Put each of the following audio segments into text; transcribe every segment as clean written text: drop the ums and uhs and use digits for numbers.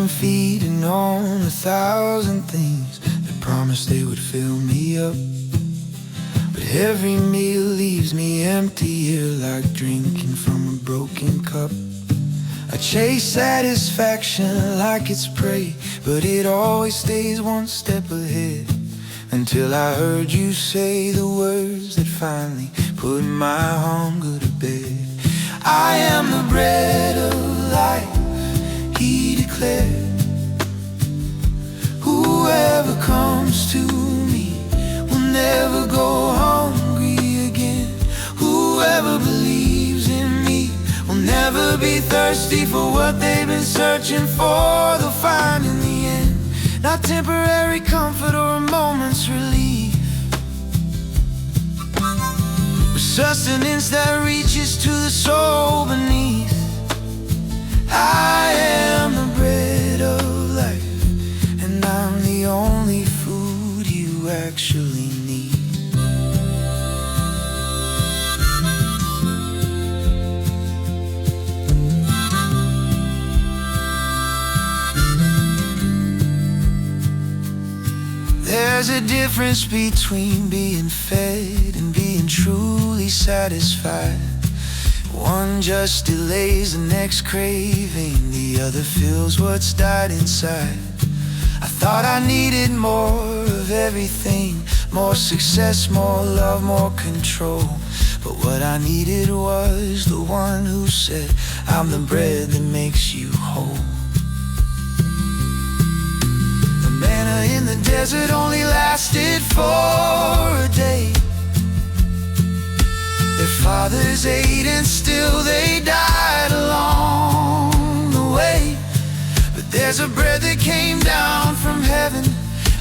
been feeding on 1,000 things that promised they would fill me up. But every meal leaves me emptier, like drinking from a broken cup. I chase satisfaction like it's prey, but it always stays one step ahead. Until I heard you say the words that finally put my hunger to bed. I am the bread of life, he declared. Whoever comes to me will never go hungry again. Whoever believes in me will never be thirsty for what they've been searching for. They'll find in the end not temporary comfort or a moment's relief, but sustenance that reaches to the soul beneath. I am the bread of life, and I'm the only food you actually need. There's a difference between being fed and being truly satisfied. One just delays the next craving, the other fills what's died inside. I thought I needed more of everything, more success, more love, more control. But what I needed was the one who said, I'm the bread that makes you whole. The manna in the desert only lasted for a day. Their fathers ate and still they died along the way. But there's a bread that came down from heaven,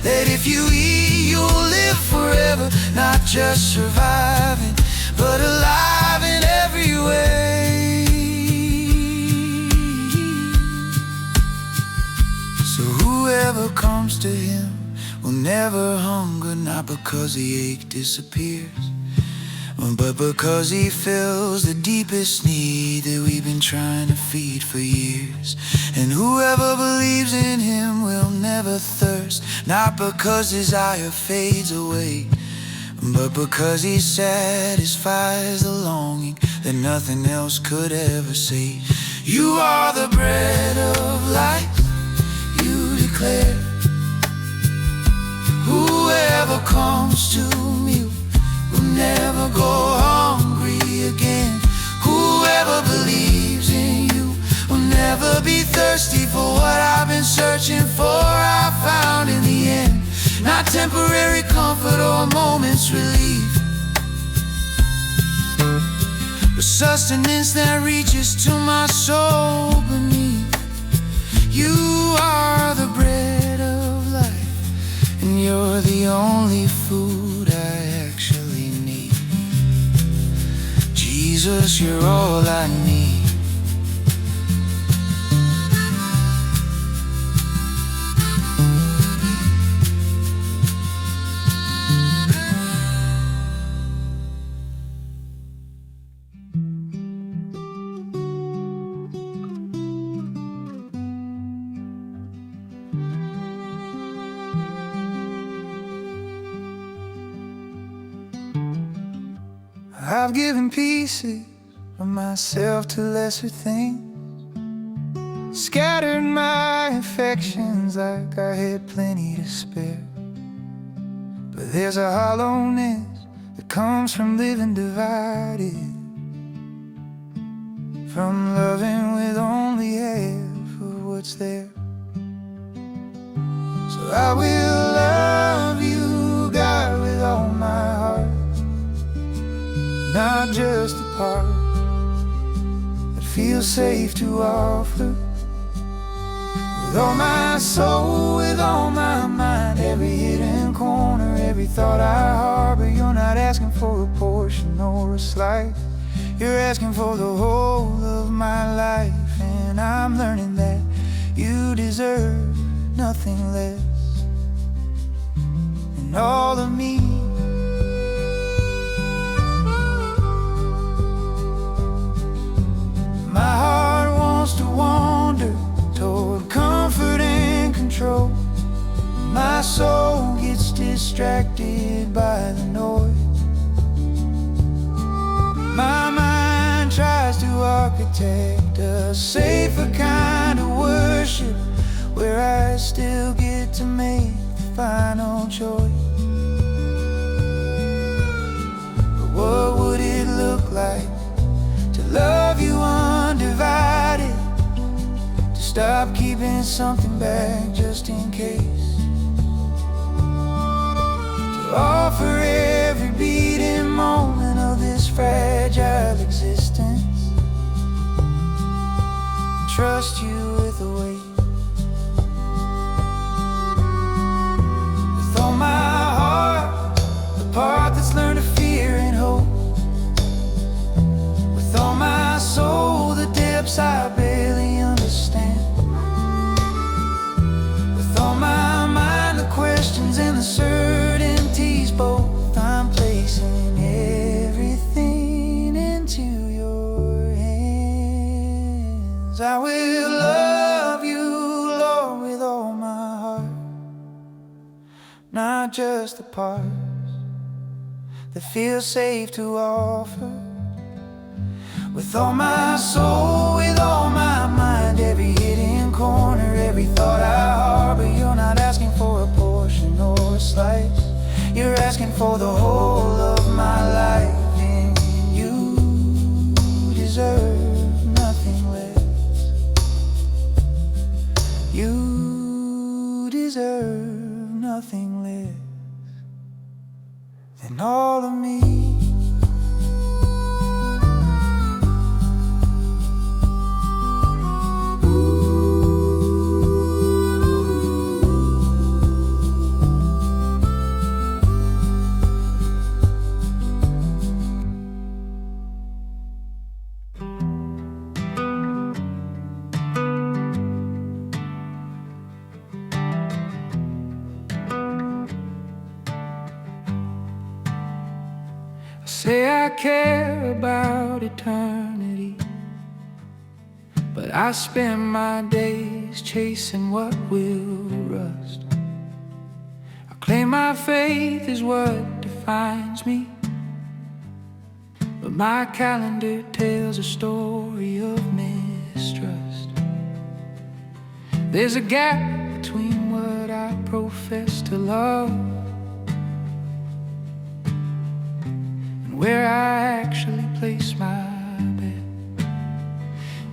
that if you eat you'll live forever. Not just surviving, but alive in every way. So whoever comes to him will never hunger, not because the ache disappears, but because he fills the deepest need that we've been trying to feed for years. And whoever believes in him will never thirst, not because desire fades away, but because he satisfies the longing that nothing else could ever say. You are the bread of life, you declare. Whoever comes to me will never go hungry again. Whoever believes in you will never be thirsty for what I've been searching for. I found in the end not temporary comfort or a moment's relief, but sustenance that reaches to my soul beneath. You are the bread of life, and you're the only food I actually need. Jesus, you're all I need. I've given pieces of myself to lesser things, scattered my affections like I had plenty to spare. But there's a hollowness that comes from living divided, from loving with only half of what's there. So I will love you, God, with all my heart, not just a part that feels safe to offer. With all my soul, with all my mind, every hidden corner, every thought I harbor. You're not asking for a portion or a slice, you're asking for the whole of my life. And I'm learning that you deserve nothing less than all of me. My heart wants to wander toward comfort my soul gets distracted by the noise. My mind tries to architect a safer kind of worship, where I still get to make the final choice. But what would it look like to love you undivided, to stop keeping something back just in case, to offer every beating moment of this fragile existence, trust you with the weight. With all my heart, the part that's learned to fear and hope. With all my soul, the depths I barely understand. With all my mind, the questions and the certainties both, I'm placing everything into your hands. I will love you, Lord, with all my heart, not just the parts that feel safe to offer. With all my soul, with all my mind, every hidden corner, every thought I harbor. You're not asking for a portion or a slice, you're asking for the whole of my life. And you deserve nothing less. You deserve nothing less than all of me. Say I care about eternity, but I spend my days chasing what will rust. I claim my faith is what defines me, but my calendar tells a story of mistrust. There's a gap between what I profess to love where I actually place my bet.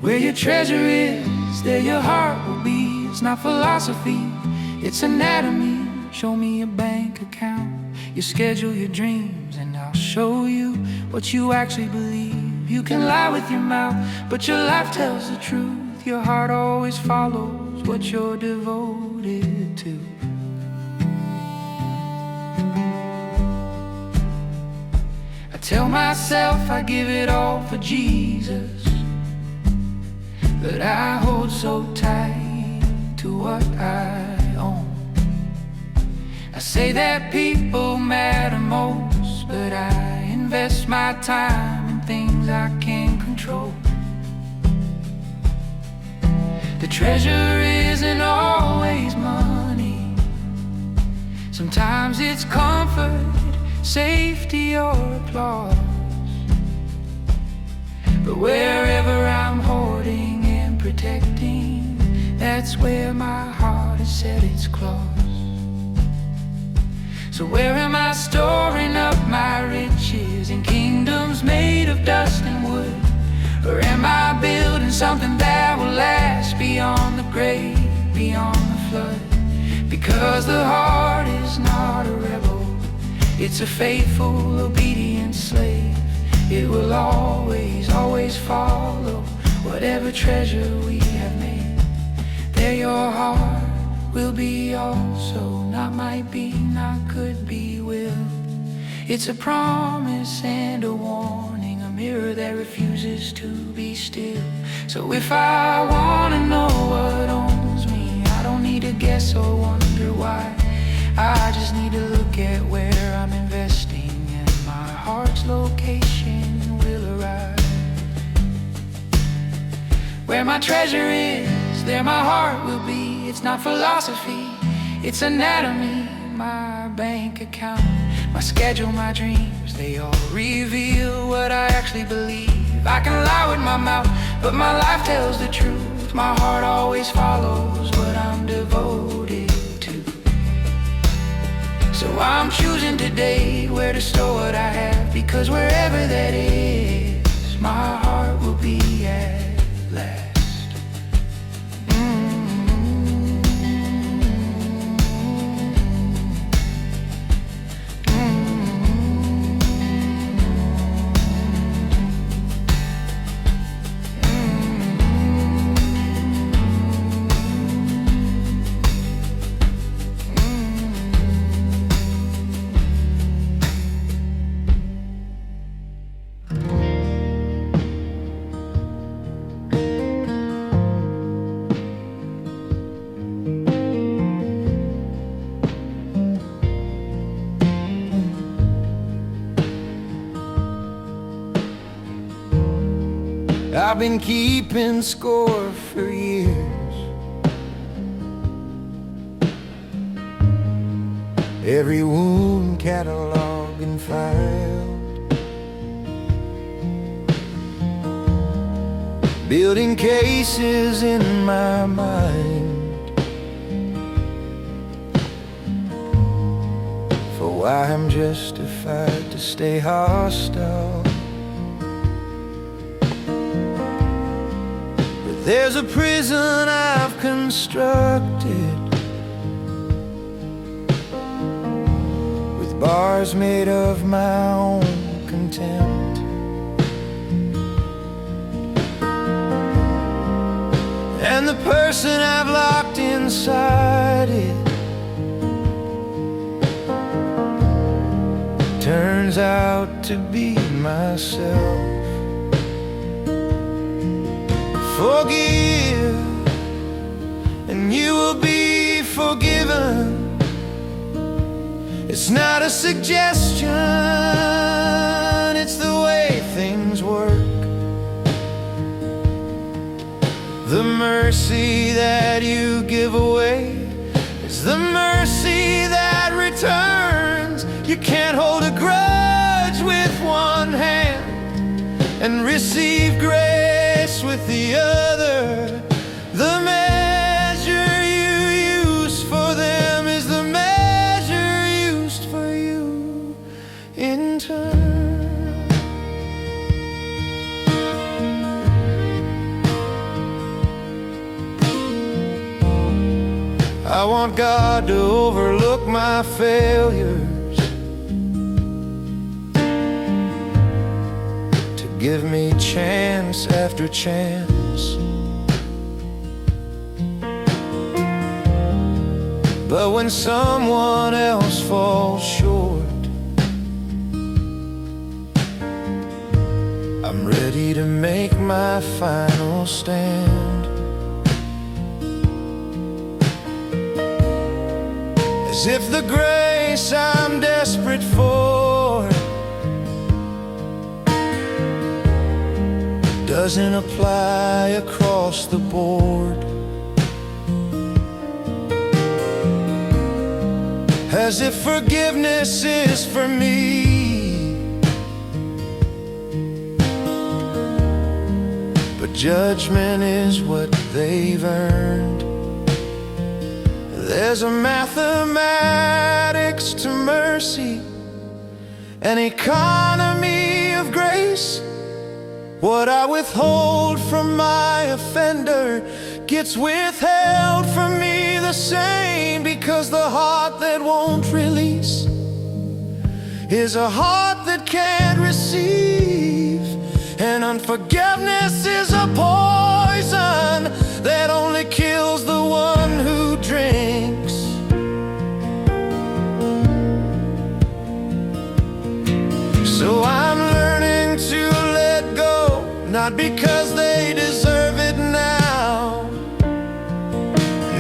Where your treasure is, there your heart will be. It's not philosophy, it's anatomy. Show me your bank account, your schedule, your dreams, and I'll show you what you actually believe. You can lie with your mouth, but your life tells the truth. Your heart always follows what you're devoted to. Tell myself I give it all for Jesus, but I hold so tight to what I own. I say that people matter most, but I invest my time in things I can't control. The treasure isn't always money, sometimes it's comfort, safety or applause. But wherever I'm hoarding and protecting, that's where my heart has set its claws. So where am I storing up my riches, in kingdoms made of dust and wood? Or am I building something that will last beyond the grave, beyond the flood? Because the heart is not a rebel, it's a faithful, obedient slave. It will always, always follow whatever treasure we have made. There your heart will be also, not might be, not could be, will. It's a promise and a warning, a mirror that refuses to be still. So if I wanna know what owns me, I don't need to guess or wonder why. I just need to look at where I'm investing, and my heart's location will arrive. Where my treasure is, there my heart will be. It's not philosophy, Its anatomy, my bank account, my schedule, my dreams, they all reveal what I actually believe. I can lie with my mouth, but my life tells the truth. My heart always follows what I'm devoted to. So I'm choosing today where to store what I have, because wherever that is, my heart will be at last. I've been keeping score for years. Every wound cataloged and filed, building cases in my mind for why I'm justified to stay hostile. There's a prison I've constructed with bars made of my own contempt, and the person I've locked inside it turns out to be myself. Forgive, and you will be forgiven. It's not a suggestion, it's the way things work. The mercy that you give away is the mercy that returns. You can't hold a grudge with one hand and receive grace with the other. The measure you use for them is the measure used for you in turn. I want God to overlook my failures, to give me chance after chance. But when someone else falls short, I'm ready to make my final stand. As if the grace I'm desperate for doesn't apply across the board. As if forgiveness is for me, but judgment is what they've earned. There's a mathematics to mercy, an economy of grace. What I withhold from my offender gets withheld from me the same, because the heart that won't release is a heart that can't receive, and unforgiveness is a poison that only kills the one who drinks. So I'm learning to let go, not because they deserve it now,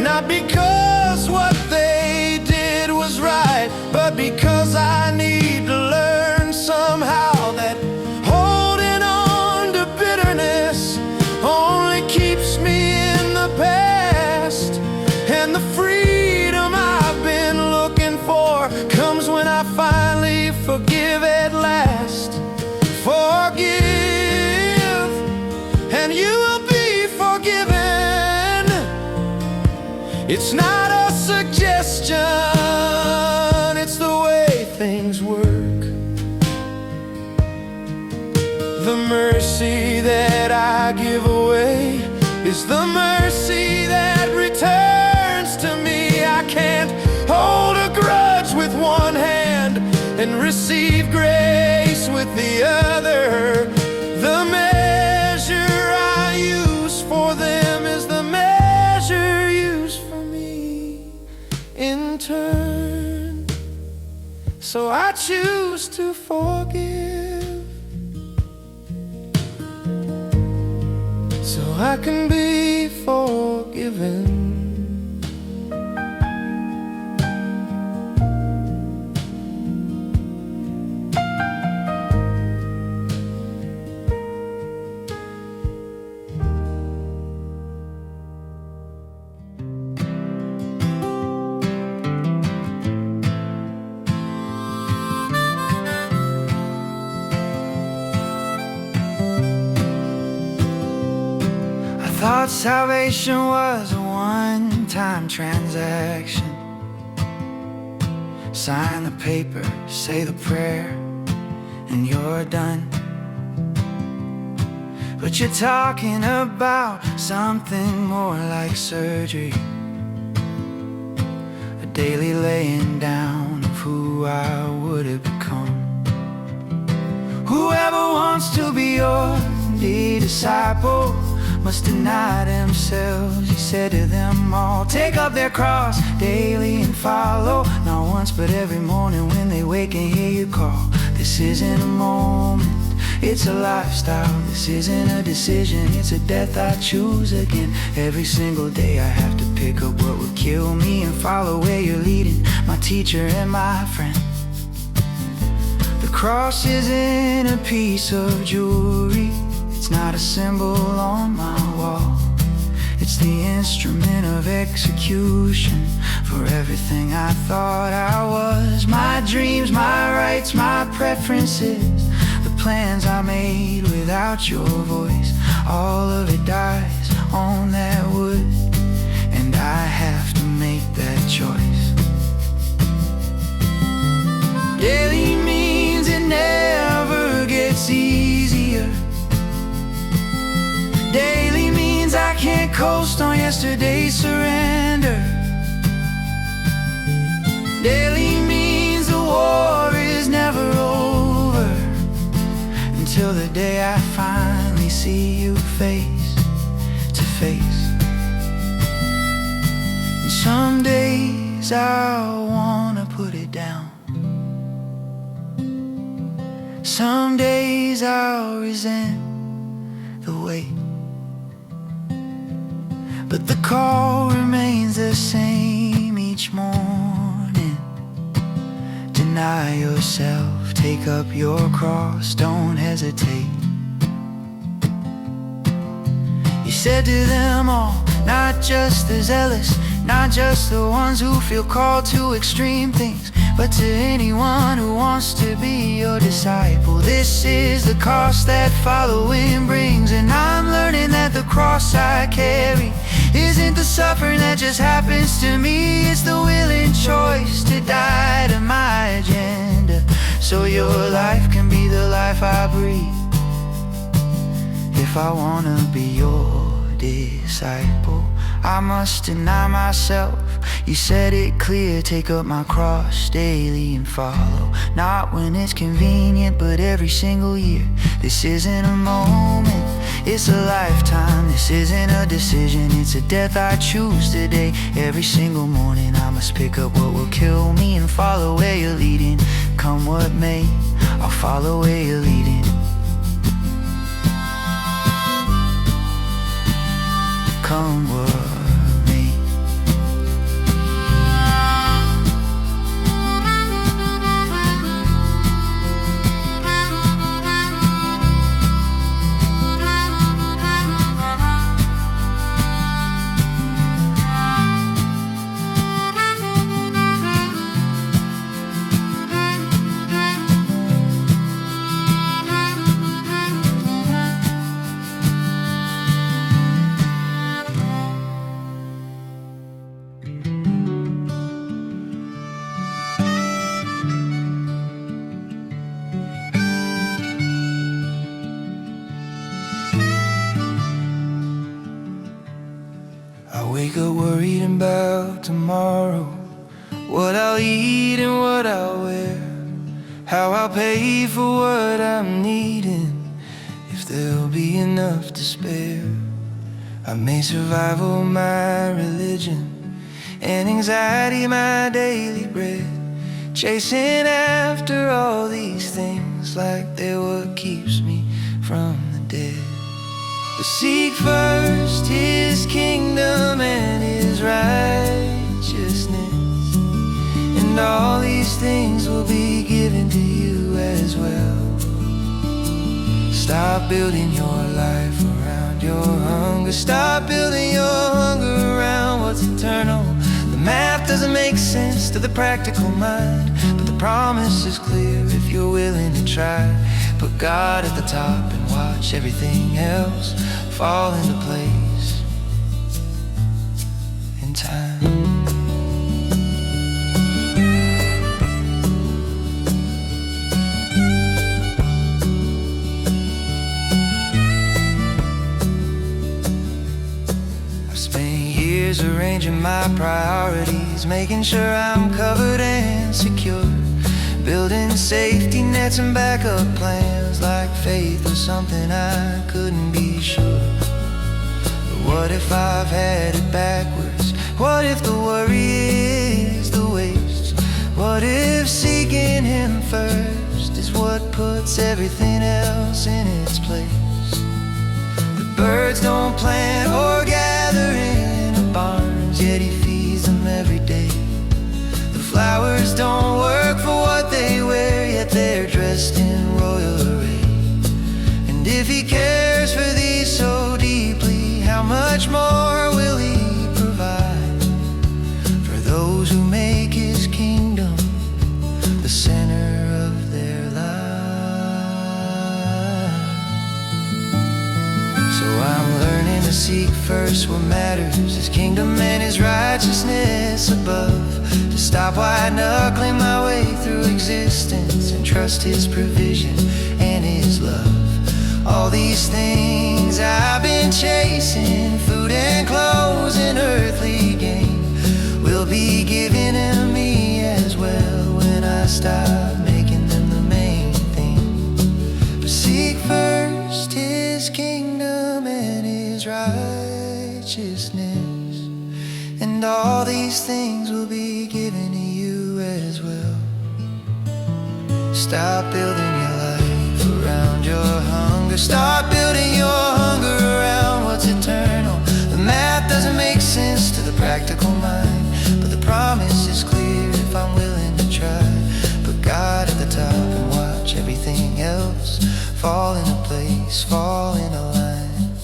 not because what they did was right, but because I need to learn somehow that holding on to bitterness only keeps me in the past. It's not a suggestion, it's the way things work. The mercy that I give away is the mercy that returns to me. I can't hold a grudge with one hand and receive grace with the other. The measure I use for them is the measure used for me in turn. So I choose to forgive, so I can be forgiven. Thought salvation was a one-time transaction. Sign the paper, say the prayer, and you're done. But you're talking about something more like surgery, a daily laying down of who I would have become. Whoever wants to be your disciple must deny themselves, he said to them all. Take up their cross daily and follow, not once but every morning when they wake and hear you call. This isn't a moment, it's a lifestyle. This isn't a decision, it's a death I choose again. Every single day I have to pick up what would kill me and follow where you're leading, my teacher and my friend. The cross isn't a piece of jewelry, it's not a symbol on my wall. It's the instrument of execution for everything I thought I was. My dreams, my rights, my preferences, the plans I made without your voice, all of it dies on that wood, and I have to make that choice. Daily means it never gets easier. Daily means I can't coast on yesterday's surrender. Daily means the war is never over until the day I finally see you face to face. And some days I wanna put it down, some days I'll resent the weight, but the call remains the same each morning. Deny yourself, take up your cross, don't hesitate. You said to them all, not just the zealous, not just the ones who feel called to extreme things, but to anyone who wants to be your disciple. This is the cost that following brings, and I'm learning that the cross I carry isn't the suffering that just happens to me. It's the willing choice to die to my agenda, so your life can be the life I breathe. If I wanna be your disciple, I must deny myself. You said it clear, take up my cross daily and follow. Not when it's convenient, but every single year. This isn't a moment, it's a lifetime. This isn't a decision, it's a death I choose today. Every single morning I must pick up what will kill me and follow where you're leading. Come what may, I'll follow where you're leading. Come what may. about tomorrow, what I'll eat and what I'll wear, how I'll pay for what I'm needing, if there'll be enough to spare. I made survival my religion and anxiety my daily bread, chasing after all these things like they're what keeps me from the dead. But seek first His kingdom and His righteousness, and all these things will be given to you as well. Stop building your life around your hunger. Stop building your hunger around what's eternal. The math doesn't make sense to the practical mind, but the promise is clear if you're willing to try. Put God at the top and watch everything else fall into place in time. Arranging my priorities, making sure I'm covered and secure, building safety nets and backup plans, like faith was something I couldn't be sure. But what if I've had it backwards? What if the worry is the waste? What if seeking Him first is what puts everything else in its place? The birds don't plant or gather in barns, yet He feeds them every day. The flowers don't work for what they wear, yet they're dressed in royal array. And if He cares for thee so deeply, how much more will He provide for those who make His kingdom the center of their life? So I'm learning to seek first what matters, His kingdom and His righteousness above, to stop white-knuckling my way through existence and trust His provision and His love. All these things I've been chasing, food and clothes and earthly gain, will be given to me as well when I stop making them the main thing. But seek first His kingdom and His righteousness, and all these things will be given to you as well. Stop building your life around your hunger. Stop building your hunger around what's eternal. The math doesn't make sense to the practical mind, but the promise is clear if I'm willing to try. Put God at the top and watch everything else fall into place, fall into line.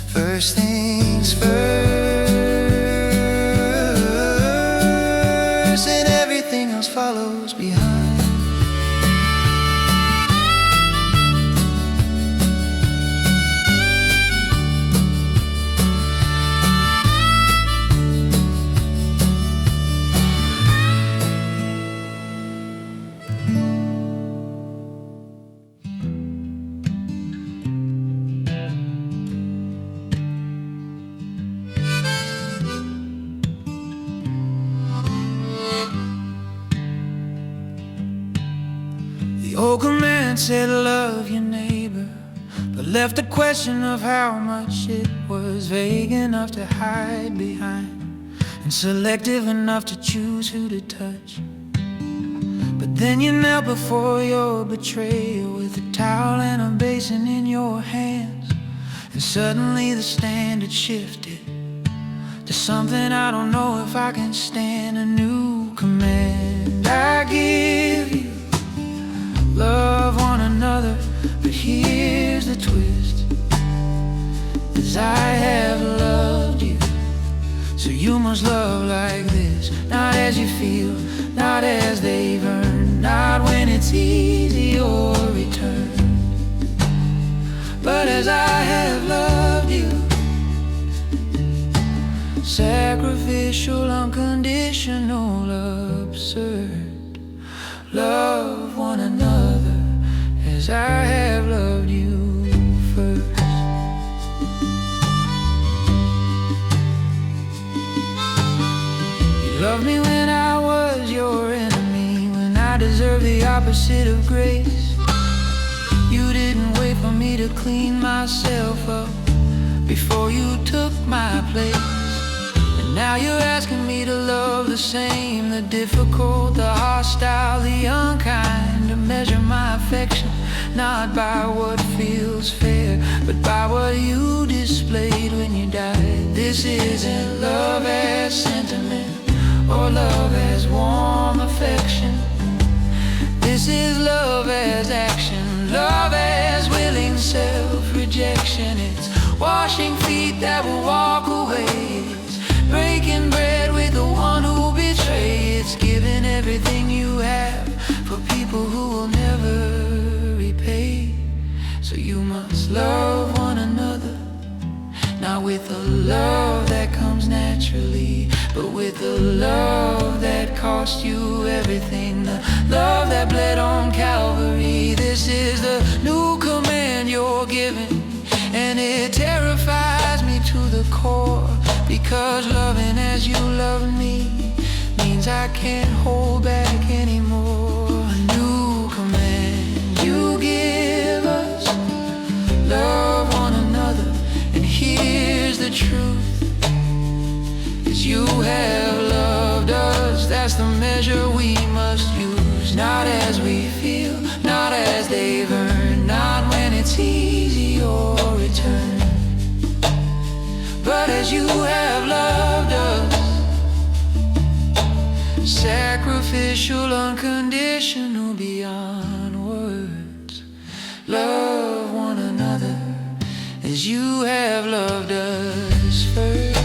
First things first, and everything else follows behind. The old command said love your neighbor, but left a question of how much it was vague enough to hide behind, and selective enough to choose who to touch. But then you knelt before your betrayal with a towel and a basin in your hands, and suddenly the standard shifted to something I don't know if I can stand. A new command I give you: love one another. But here's the twist: as I have loved you, so you must love like this. Not as you feel, not as they've earned, not when it's easy or returned, but as I have loved you. Sacrificial, unconditional, absurd. Love one another as I have loved you first. You opposite of grace. You didn't wait for me to clean myself up before you took my place. And now you're asking me to love the same, the difficult, the hostile, the unkind, to measure my affection not by what feels fair, but by what you displayed when you died. This isn't love as sentiment or love as warm affection. This is love as action, love as willing self-rejection. It's washing feet that will walk away. It's breaking bread with the one who betrays. It's giving everything you have for people who will never repay. So you must love one another, not with a love that comes naturally, but with a love that cost you everything, the love that bled on Calvary. This is the new command you're giving, and it terrifies me to the core, because loving as you love me means I can't hold back anymore. A new command you give us: love one another. And here's the truth: as you have loved us, that's the measure we must use. Not as we feel, not as they've earned, not when it's easy or return, but as you have loved us. Sacrificial, unconditional, beyond words. Love one another as you have loved us first.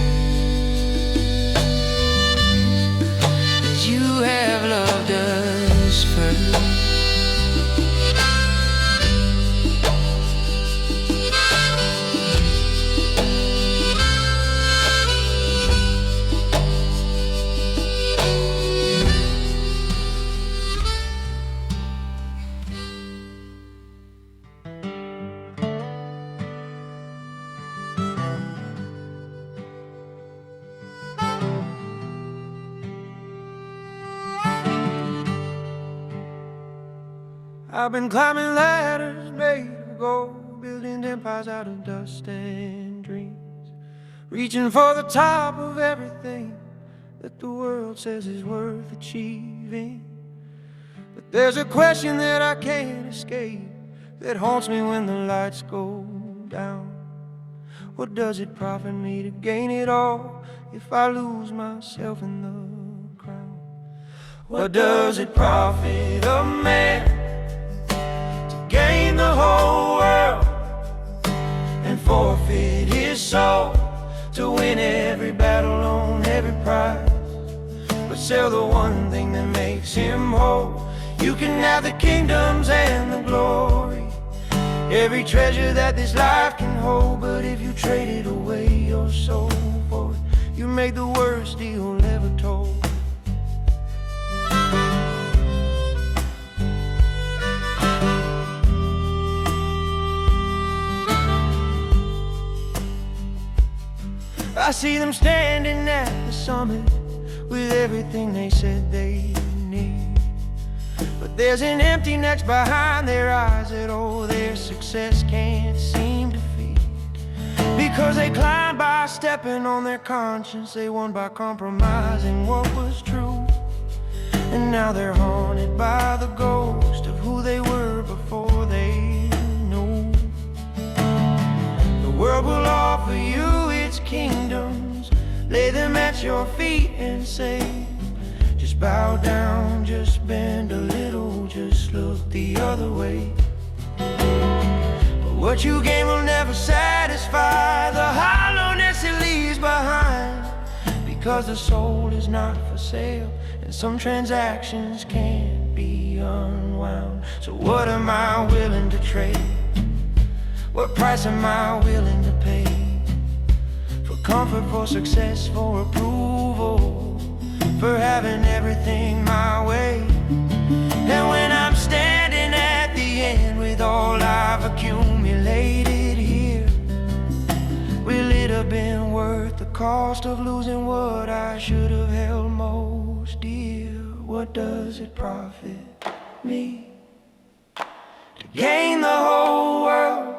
As you have loved us first. I've been climbing ladders made of gold, building empires out of dust and dreams, reaching for the top of everything that the world says is worth achieving. But there's a question that I can't escape, that haunts me when the lights go down. What does it profit me to gain it all if I lose myself in the crowd? What does it profit a man gain the whole world and forfeit his soul to win every battle on every prize, but sell the one thing that makes him whole? You can have the kingdoms and the glory, every treasure that this life can hold, but if you traded away your soul for it, you made the worst deal ever told. I see them standing at the summit with everything they said they need, but there's an emptiness behind their eyes that all their success can't seem to feed. Because they climbed by stepping on their conscience, they won by compromising what was true, and now they're haunted by the ghost of who they were before they knew. The world will offer you its kingdoms, lay them at your feet and say, just bow down, just bend a little, just look the other way. But what you gain will never satisfy the hollowness it leaves behind, because the soul is not for sale and some transactions can't be unwound. So what am I willing to trade? What price am I willing to pay? For comfort, for success, for approval, for having everything my way. And when I'm standing at the end with all I've accumulated here, will it have been worth the cost of losing what I should have held most dear? What does it profit me to gain the whole world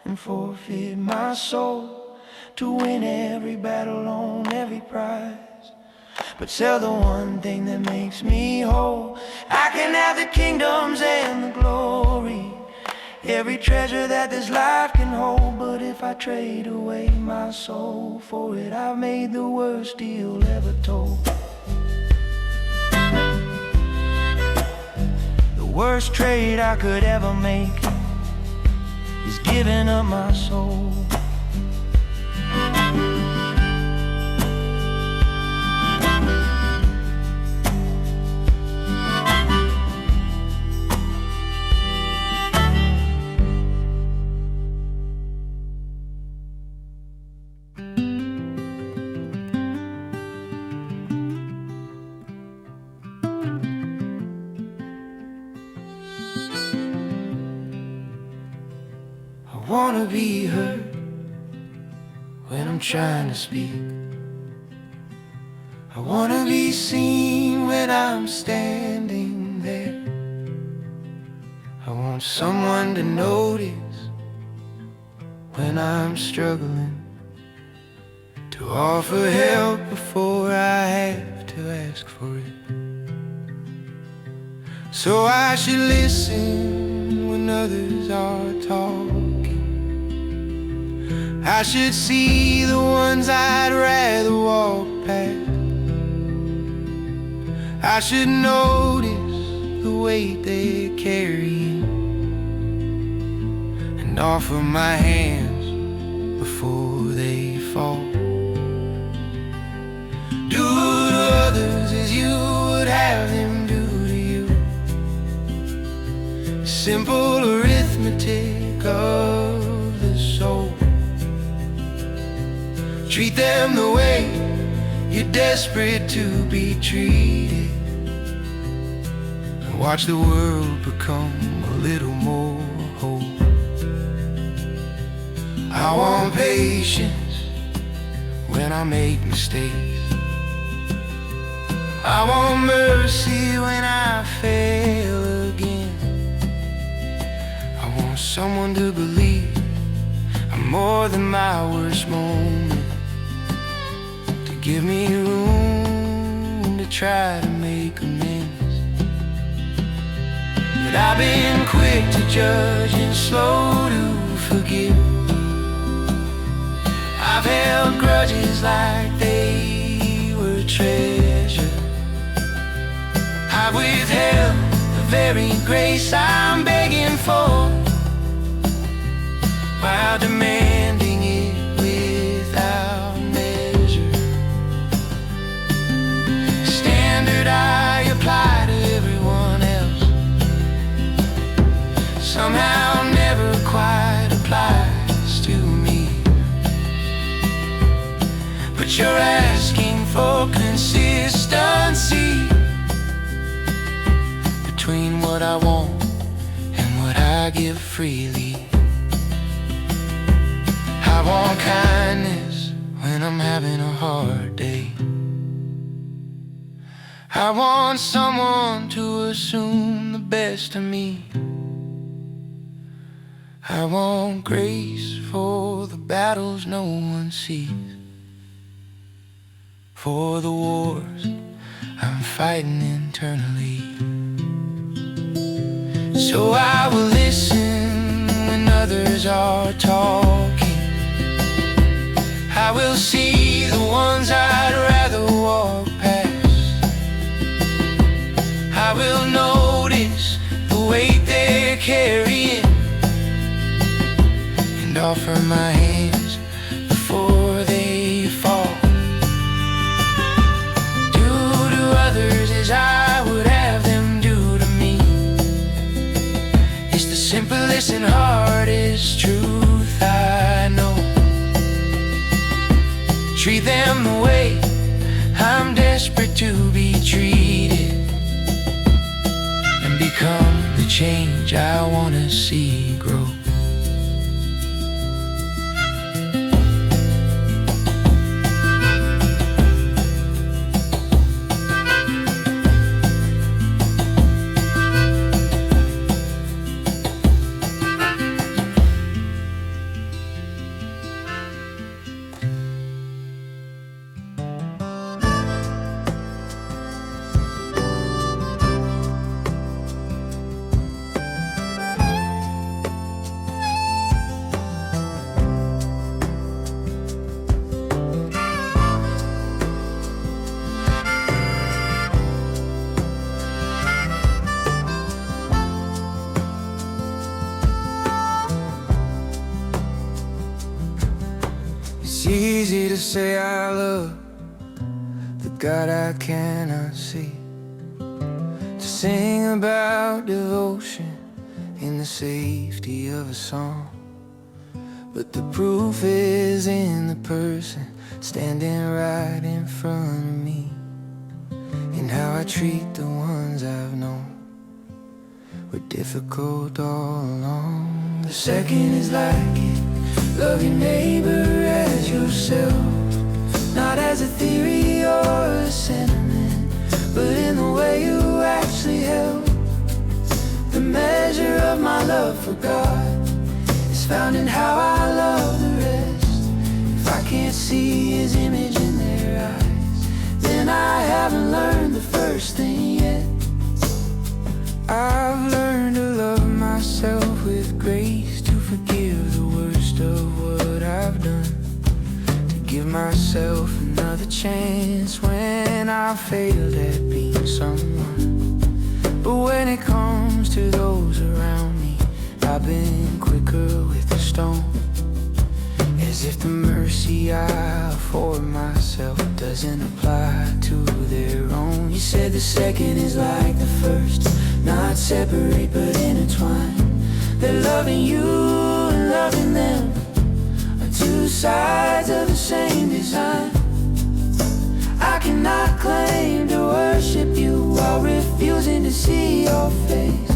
and forfeit my soul, to win every battle, own every prize, but sell the one thing that makes me whole. I can have the kingdoms and the glory, every treasure that this life can hold, but if I trade away my soul for it, I've made the worst deal ever told. The worst trade I could ever make is giving up my soul. I wanna be heard when I'm trying to speak. I wanna be seen when I'm standing there. I want someone to notice when I'm struggling, to offer help before I have to ask for it. So I should listen when others are talking. I should see the ones I'd rather walk past. I should notice the weight they're carrying and offer my hands before they fall. Do to others as you would have them do to you. Simple arithmetic of the soul. Treat them the way you're desperate to be treated, and watch the world become a little more whole. I want patience when I make mistakes. I want mercy when I fail again. I want someone to believe I'm more than my worst moment, give me room to try to make amends. But I've been quick to judge and slow to forgive. I've held grudges like they were treasure. I've withheld the very grace I'm begging for, while demanding it without measure. I apply to everyone else somehow never quite applies to me. But you're asking for consistency between what I want and what I give freely. I want kindness when I'm having a hard day. I want someone to assume the best of me. I want grace for the battles no one sees, for the wars I'm fighting internally. So I will listen when others are talking. I will see the ones I'd rather walk past. I will notice the weight they're carrying and offer my hands before they fall. Do to others as I would have them do to me. It's the simplest and hardest truth I know. Treat them the way I'm desperate to be treated, become the change I wanna see grow. easy to say I love the God I cannot see, to sing about devotion in the safety of a song. But the proof is in the person standing right in front of me, and how I treat the ones I've known were difficult all along. The second is like it: love your neighbor as yourself, not as a theory or a sentiment, but in the way you actually help. The measure of my love for God is found in how I love the rest. If I can't see His image in their eyes, then I haven't learned the first thing yet. I've learned to love myself with grace, to forgive the worst of what I've done, to give myself another chance when I failed at being someone. But when it comes to those around me, I've been quicker with the stone, as if the mercy I afford myself doesn't apply to their own. You said the second is like the first, not separate but intertwined. That loving you and loving them are two sides of the same design. I cannot claim to worship you while refusing to see your face,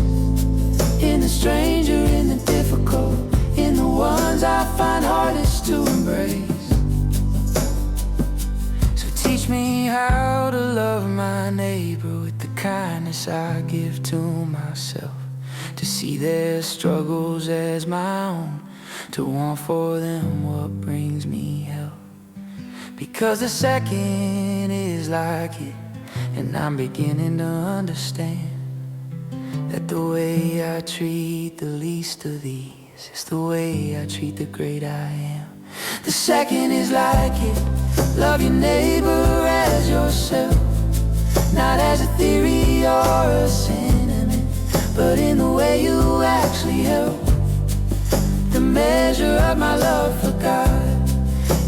in the stranger, in the difficult, in the ones I find hardest to embrace. So teach me how to love my neighbor with the kindness I give to myself, to see their struggles as my own, to want for them what brings me help. Because the second is like it, and I'm beginning to understand that the way I treat the least of these is the way I treat the great I am. The second is like it: love your neighbor as yourself, not as a theory or a sentiment, but in the way you actually help. The measure of my love for God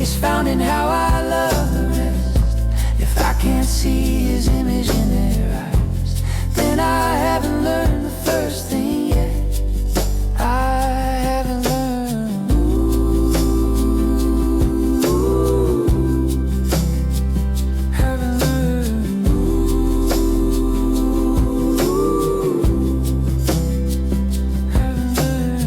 is found in how I love the rest. If I can't see His image in their eyes, then I haven't learned the first thing yet. I haven't learned. Haven't learned. Haven't learned.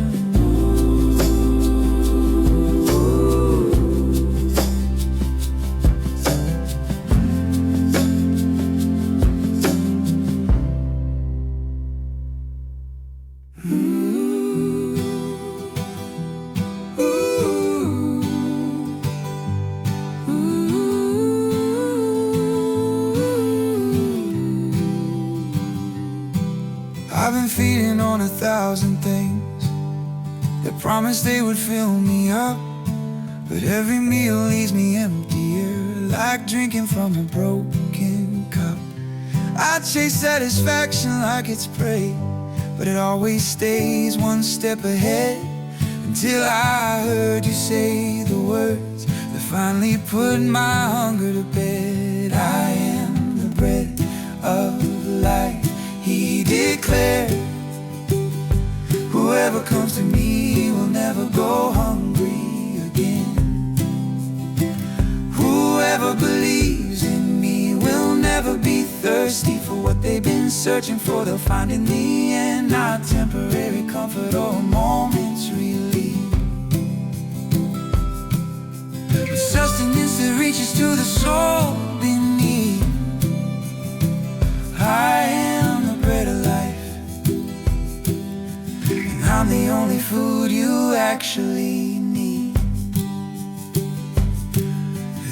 I've been feeding on 1,000 things that promised they would fill me up, but every meal leaves me emptier, like drinking from a broken cup. I chase satisfaction like it's prey, but it always stays one step ahead, until I heard you say the words that finally put my hunger to bed. I am the bread of life, He declared. Whoever comes to me will never go hungry again. Whoever believes in me will never be thirsty for what they've been searching for. They'll find in the end not temporary comfort or a moment's relief, but sustenance that reaches to the soul beneath. I am the bread of life, and I'm the only food you actually need.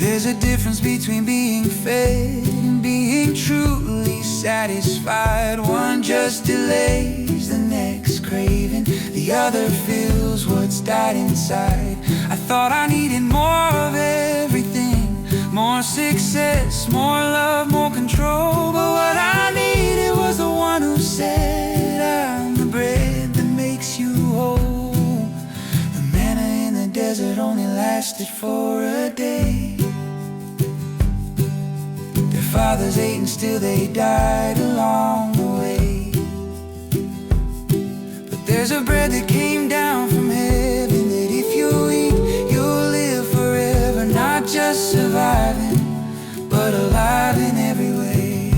There's a difference between being fed and being truly satisfied. One just delays the next craving, the other fills what's died inside. I thought I needed more of everything, more success, more love, more control, but what I needed was the one who said, I'm the bread that makes you whole. The manna in the desert only lasted for a day. still they died along the way. But there's a bread that came down from heaven, that if you eat, you'll live forever. Not just surviving, but alive in every way.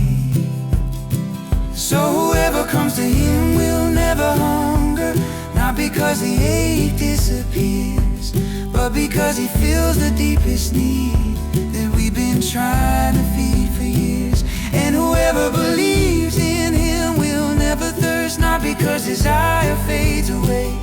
So whoever comes to him will never hunger, not because the ache disappears, but because he feels the deepest need that we've been trying to feed for years. And whoever believes in him will never thirst, not because desire fades away,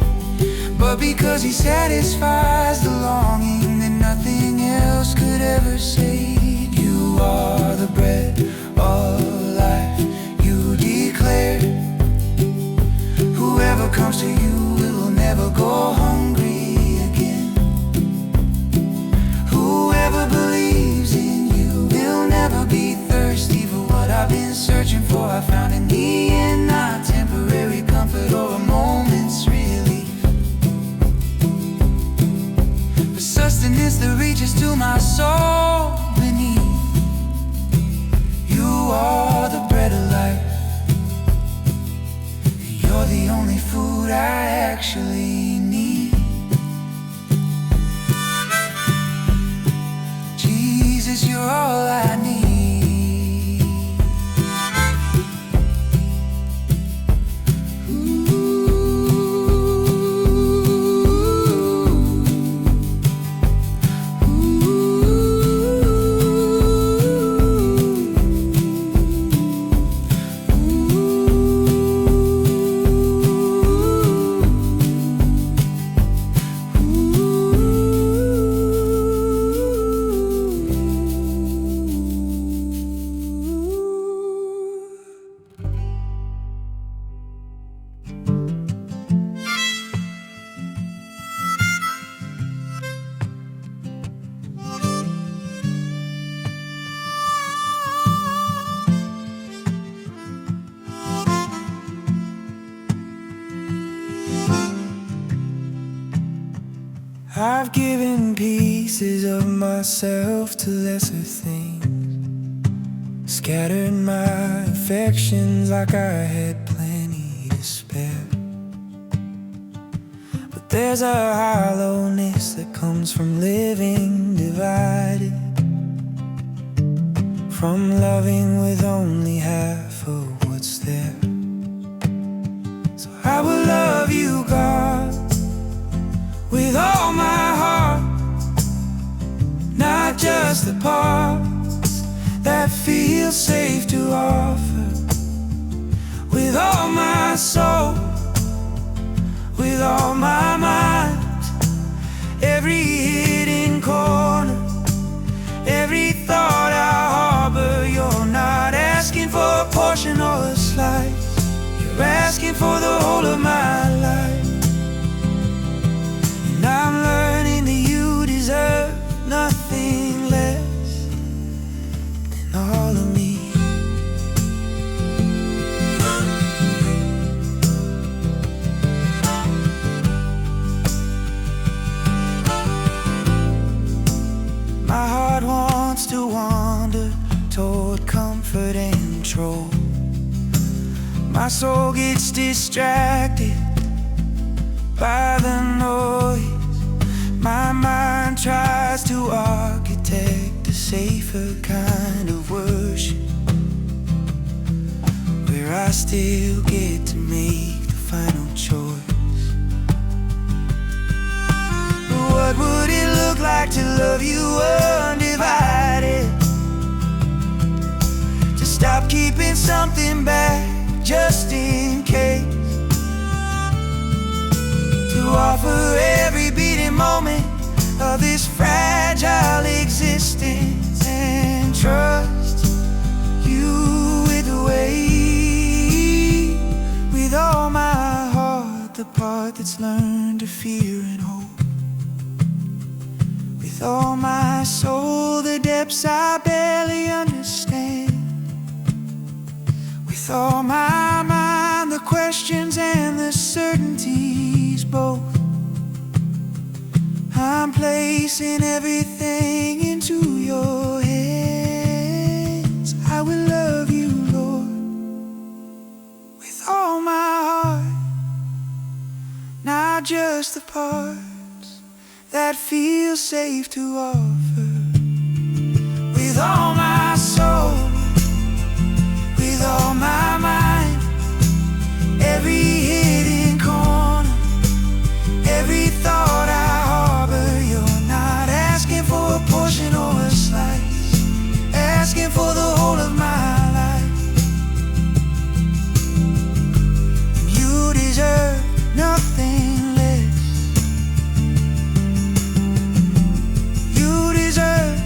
but because he satisfies the longing that nothing else could ever save. You are the bread of life, you declare. Whoever comes to you will never go hungry again. Whoever believes in you will never be thirsty for what I've been searching for. I found in the end, not temporary comfort or a moment's relief, but sustenance that reaches to my soul beneath. You are the bread of life, you're the only food I actually need. Jesus, you're all I need. I've given pieces of myself to lesser things, scattered my affections like I had plenty to spare. But there's a hollowness that comes from living divided, from loving with only half of what's there. So I will love you, God, with all my heart, not just the parts that feel safe to offer. With all my soul, with all my mind, every hidden corner, every thought I harbor. You're not asking for a portion or a slice, you're asking for the whole of my life. And I'm learning that you deserve nothing less than all of me. My heart wants to wander toward comfort and control. My soul gets distracted by the noise. My mind tries to architect a safer kind of worship, where I still get to make the final choice. But what would it look like to love you undivided? To stop keeping something back just in case, to offer every beating moment of this fragile existence and trust you with the weight. With all my heart, the part that's learned to fear and hope. With all my soul, the depths I barely understand. With all my mind, the questions and the certainties both. I'm placing everything into your hands. I will love you just the parts that feel safe to offer. With all my soul, with all my mind, every hidden corner, every thought I harbor. You're not asking for a portion or a slice, asking for the whole of my life. You deserve nothing less. You deserve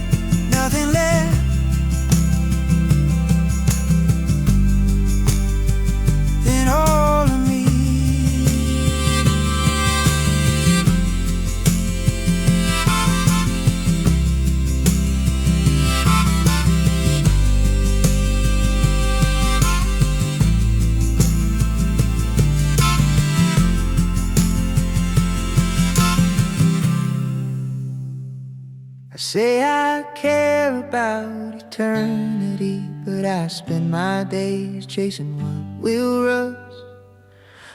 nothing less than all of me. I say I care about eternity, but I spend my days chasing what will rust.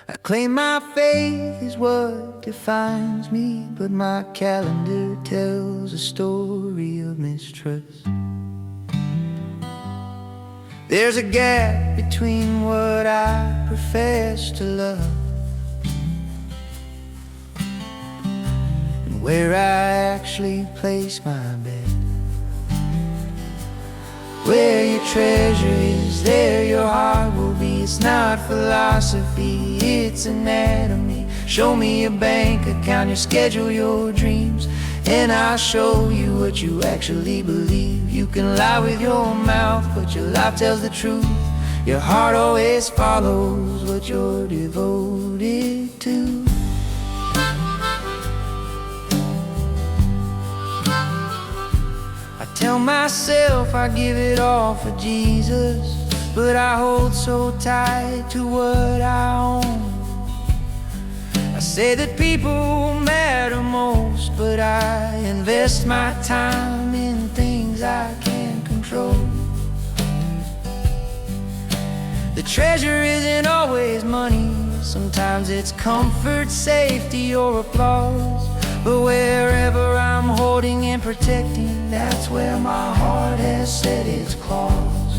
I claim my faith is what defines me, but my calendar tells a story of mistrust. There's a gap between what I profess to love and where I actually place my bet. Where your treasure is, there your heart will be. It's not philosophy, it's anatomy. Show me your bank account, your schedule, your dreams, and I'll show you what you actually believe. You can lie with your mouth, but your life tells the truth. Your heart always follows what you're devoted to. I tell myself I give it all for Jesus, but I hold so tight to what I own. I say that people matter most, but I invest my time in things I can't control. The treasure isn't always money, sometimes it's comfort, safety, or applause. But wherever I'm holding and protecting, that's where my heart has set its claws.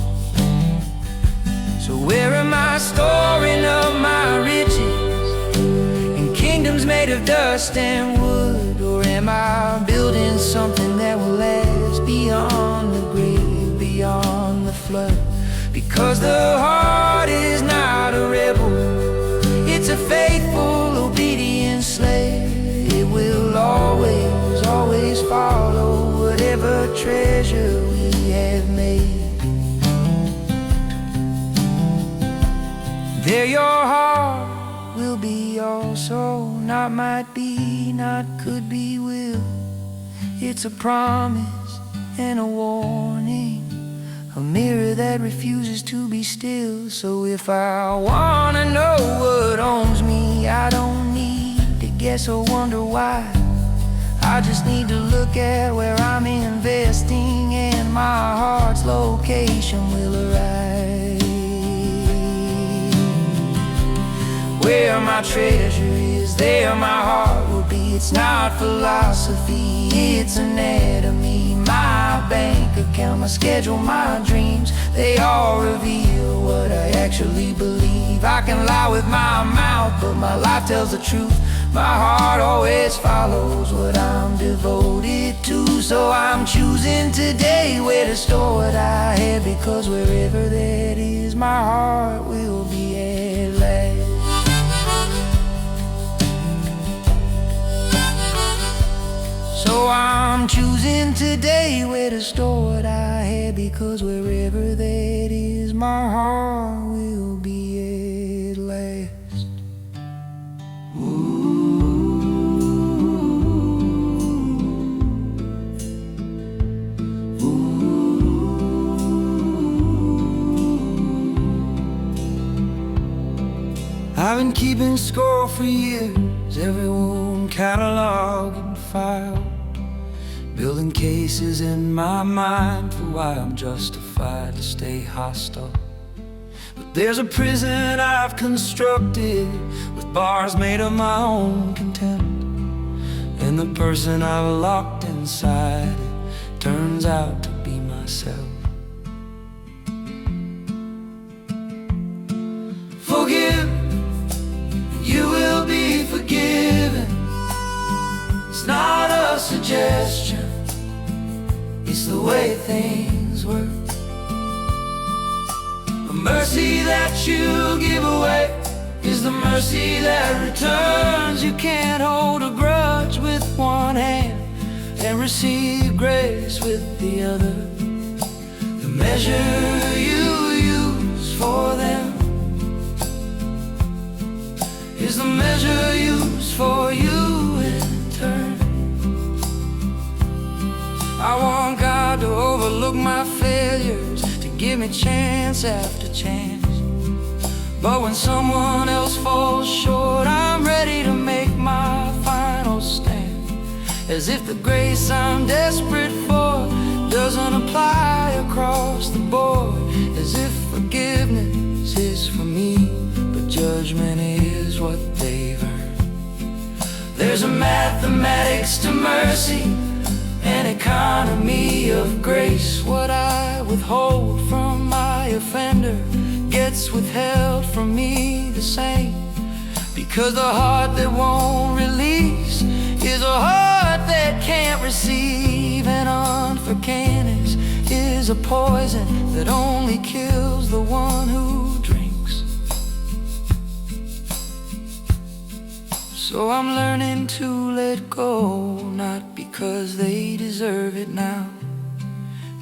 So where am I storing up my riches in kingdoms made of dust and wood? Or am I building something that will last beyond the grave, beyond the flood? Because the heart is not a rebel, it's a faithful, obedient slave. It will always, always follow whatever treasure we have made. There your heart will be also, not might be, not could be, will. It's a promise and a warning, a mirror that refuses to be still. So if I wanna know what owns me, I don't need to guess or wonder why. I just need to look at where I'm investing, and my heart's location will arrive. Where my treasure is, there my heart will be. It's not philosophy, it's anatomy. My bank account, my schedule, my dreams, they all reveal what I actually believe. I can lie with my mouth, but my life tells the truth. My heart always follows what I'm devoted to. So I'm choosing today where to store what I have, because wherever that is, my heart will be at last. So I'm choosing today where to store what I have, because wherever that is, my heart will be at last. I've been keeping score for years, every wound cataloged and filed, building cases in my mind for why I'm justified to stay hostile. But there's a prison I've constructed with bars made of my own contempt. and the person I've locked inside turns out to be myself. Forgive, you will be forgiven. It's not a suggestion, it's the way things work. The mercy that you give away is the mercy that returns. You can't hold a grudge with one hand and receive grace with the other. The measure you use for them is the measure used for you in turn. I want God to overlook my failures, to give me chance after chance. But when someone else falls short, I'm ready to make my final stand. As if the grace I'm desperate for doesn't apply across the board. As if forgiveness is for me, but judgment is what they've earned. There's a mathematics to mercy, an economy of grace. What I withhold from my offender gets withheld from me the same. Because the heart that won't release is a heart that can't receive. And unforgiveness is a poison that only kills the one who drinks. So I'm learning to let go, not because they deserve it now,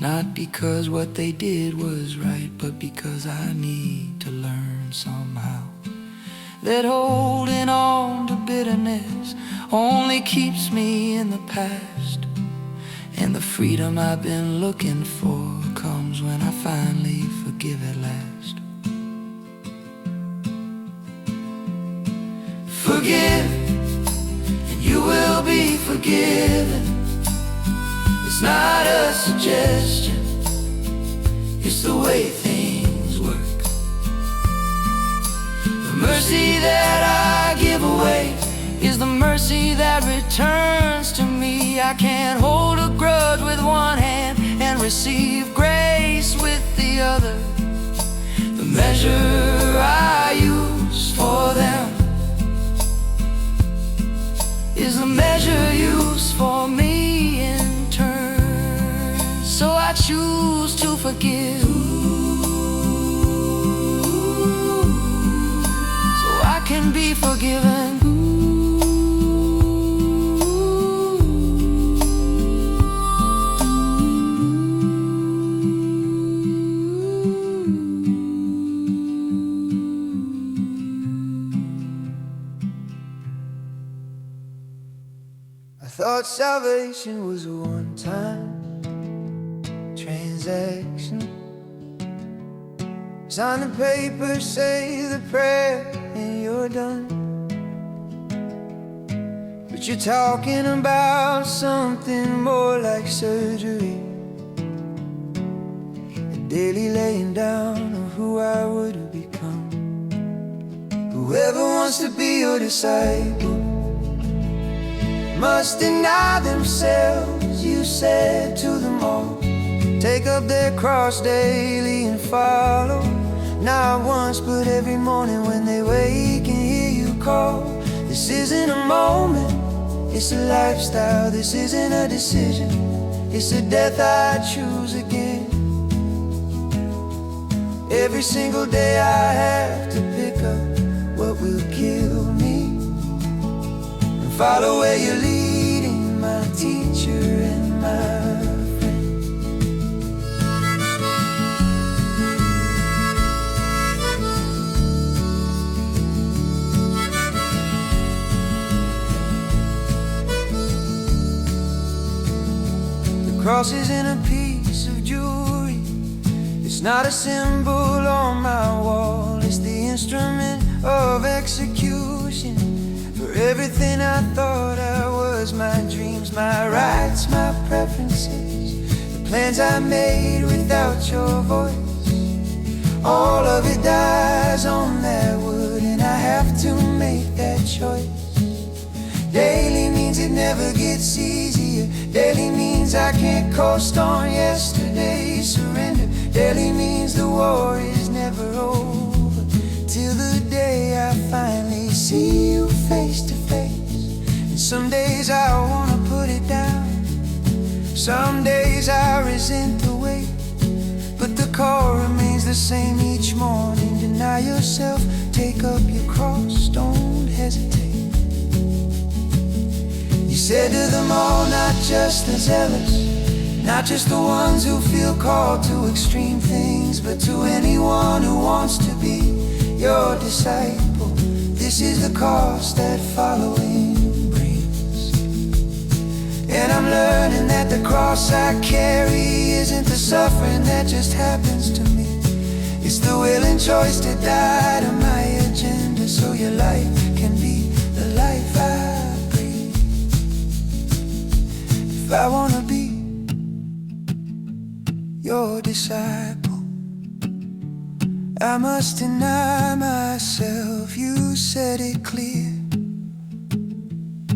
not because what they did was right, but because I need to learn somehow that holding on to bitterness only keeps me in the past. And the freedom I've been looking for comes when I finally forgive at last. Forgive, and you will be forgiven. It's not a suggestion, it's the way things work. The mercy that I give away is the mercy that returns to me. I can't hold a grudge with one hand and receive grace with the other. The measure I use for them is the measure used for me in turn. So I choose to forgive, so I can be forgiven. I thought salvation was a one-time transaction. Sign the paper, say the prayer, and you're done. But you're talking about something more like surgery, a daily laying down of who I would have become. Whoever wants to be your disciple must deny themselves, you said to them all. Take up their cross daily and follow. Not once but every morning when they wake and hear you call. This isn't a moment, it's a lifestyle. This isn't a decision, it's a death I choose again. Every single day I have to pick up what will kill me and follow where you're leading, my teacher and my friend. The cross isn't a piece of jewelry, it's not a symbol on my wall. It's the instrument of execution for everything I thought I was. My dreams, my rights, my preferences, the plans I made without your voice. All of it dies on that wood, and I have to make that choice. Daily means it never gets gets easier. Daily means I can't coast on yesterday's surrender. Daily means the war is never over, till the day I finally see you face to face. And some days I wanna put it down, some days I resent the weight, but the call remains the same each morning. Deny yourself, take up your cross, don't hesitate. You said to them all, not just the zealous, not just the ones who feel called to extreme things, but to anyone who wants to be your disciple. This is the cost that following brings. And I'm learning that the cross I carry isn't the suffering that just happens to me. It's the willing choice to die to my agenda, so your life can be the life I breathe. If I wanna be your disciple, I must deny myself. You said it clear.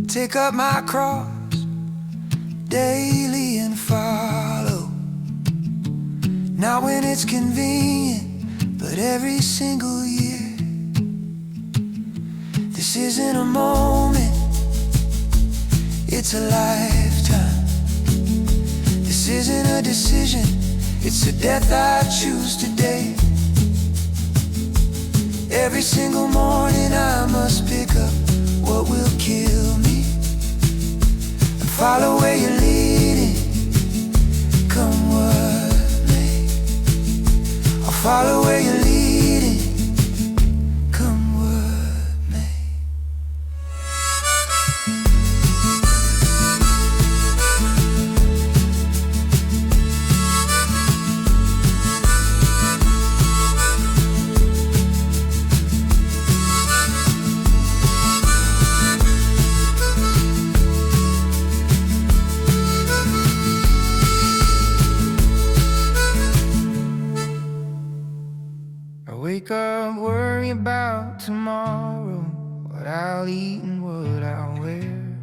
Take up my cross daily and follow. Not when it's convenient, but every single year. This isn't a moment, it's a lifetime. This isn't a decision, it's a death I choose today. Every single morning I must pick up what will kill me and follow where you're leading, come what may. I'll follow where you're leading, come what may. Wake up, worry about tomorrow, what I'll eat and what I'll wear,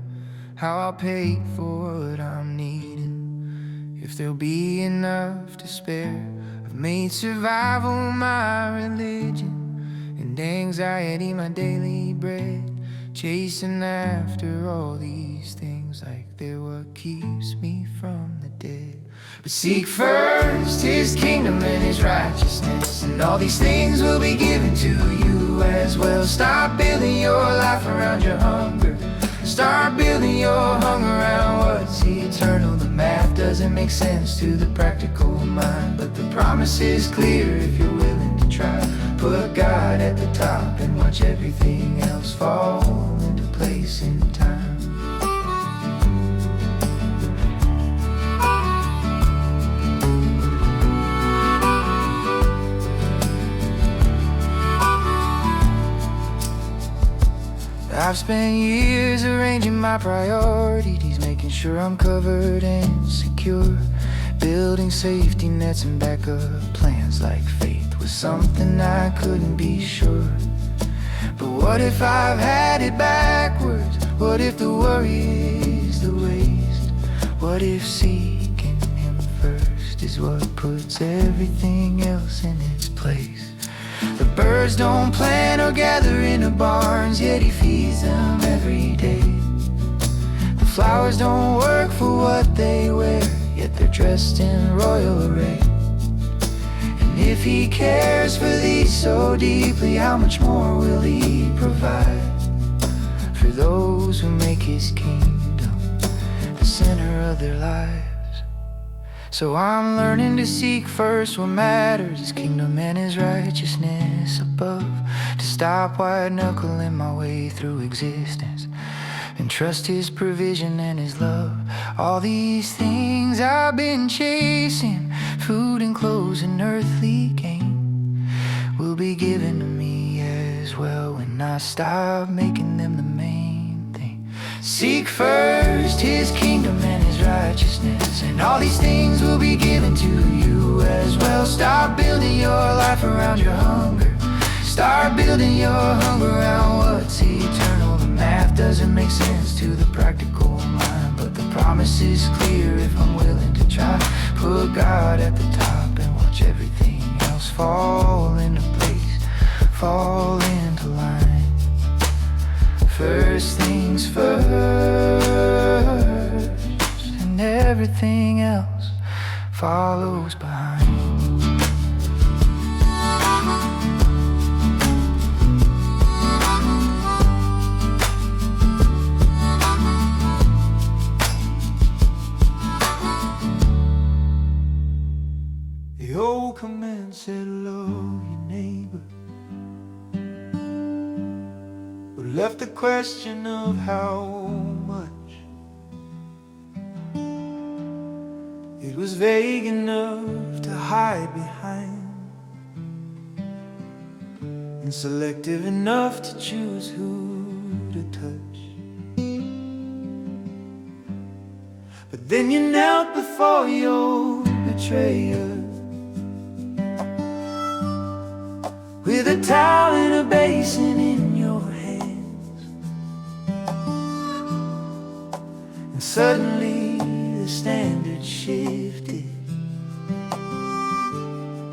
how I'll pay for what I'm needing, if there'll be enough to spare. I've made survival my religion and anxiety my daily bread, chasing after all these things like they're what keeps me from the dead. But seek first His kingdom and His righteousness, and all these things will be given to you as well. Start building your life around your hunger. Start building your hunger around what's eternal. The math doesn't make sense to the practical mind, but the promise is clear if you're willing to try. Put God at the top and watch everything else fall into place in time. I've spent years arranging my priorities, making sure I'm covered and secure, building safety nets and backup plans like faith was something I couldn't be sure. But what if I've had it backwards? What if the worry is the waste? What if seeking Him first is what puts everything else in its place? The birds don't plant or gather in the barns, yet He feeds them every day. The flowers don't work for what they wear, yet they're dressed in royal array. And if He cares for these so deeply, how much more will He provide for those who make His kingdom the center of their lives? So I'm learning to seek first what matters, His kingdom and His righteousness above, to stop white-knuckling my way through existence and trust His provision and His love. All these things I've been chasing, food and clothes and earthly gain, will be given to me as well when I stop making them the main thing. Seek first His kingdom and His righteousness, and all these things will be given to you as well. Start building your life around your hunger. Start building your hunger around what's eternal. The math doesn't make sense to the practical mind, but promise is clear if I'm willing to try. Put God at the top and watch everything else fall into place, fall into line. First things first, and everything else follows behind. The old command said love your neighbor, but left the question of how much. It was vague enough to hide behind, and selective enough to choose who to touch. But then you knelt before your betrayer, with a towel and a basin in your hands, and suddenly the standard shifted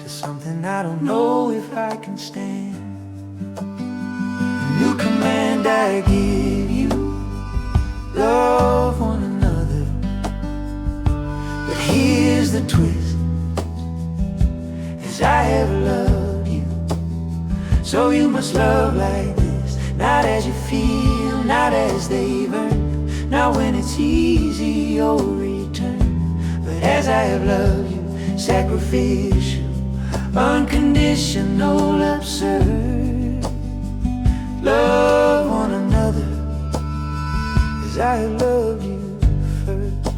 to something I don't know if I can stand. A new command I give you: love one another. But here's the twist: as I have loved you, so you must love like this. Not as you feel, not as they've earned, not when it's easy or return, but as I have loved you, sacrificial, unconditional, absurd. Love one another as I have loved you first.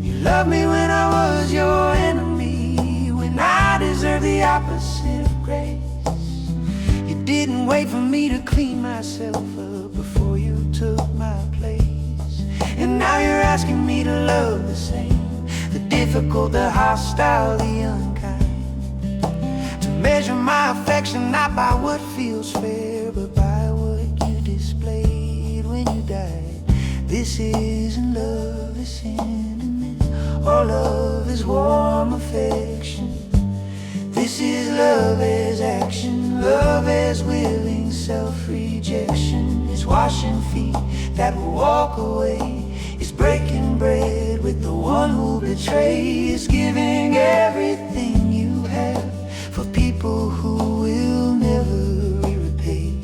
You loved me when I was your enemy, when I deserved the opposite of grace. You didn't wait for me to clean myself up before you took my place. And now you're asking me to love the same, the difficult, the hostile, the unkind. To measure my affection not by what feels fair, but by what you displayed when you died. This isn't love, it's sentiment. All love is warm affection. This is love as action, love as willing self-rejection. It's washing feet that will walk away, it's breaking bread with the one who betrays, giving everything you have for people who will never be repaid.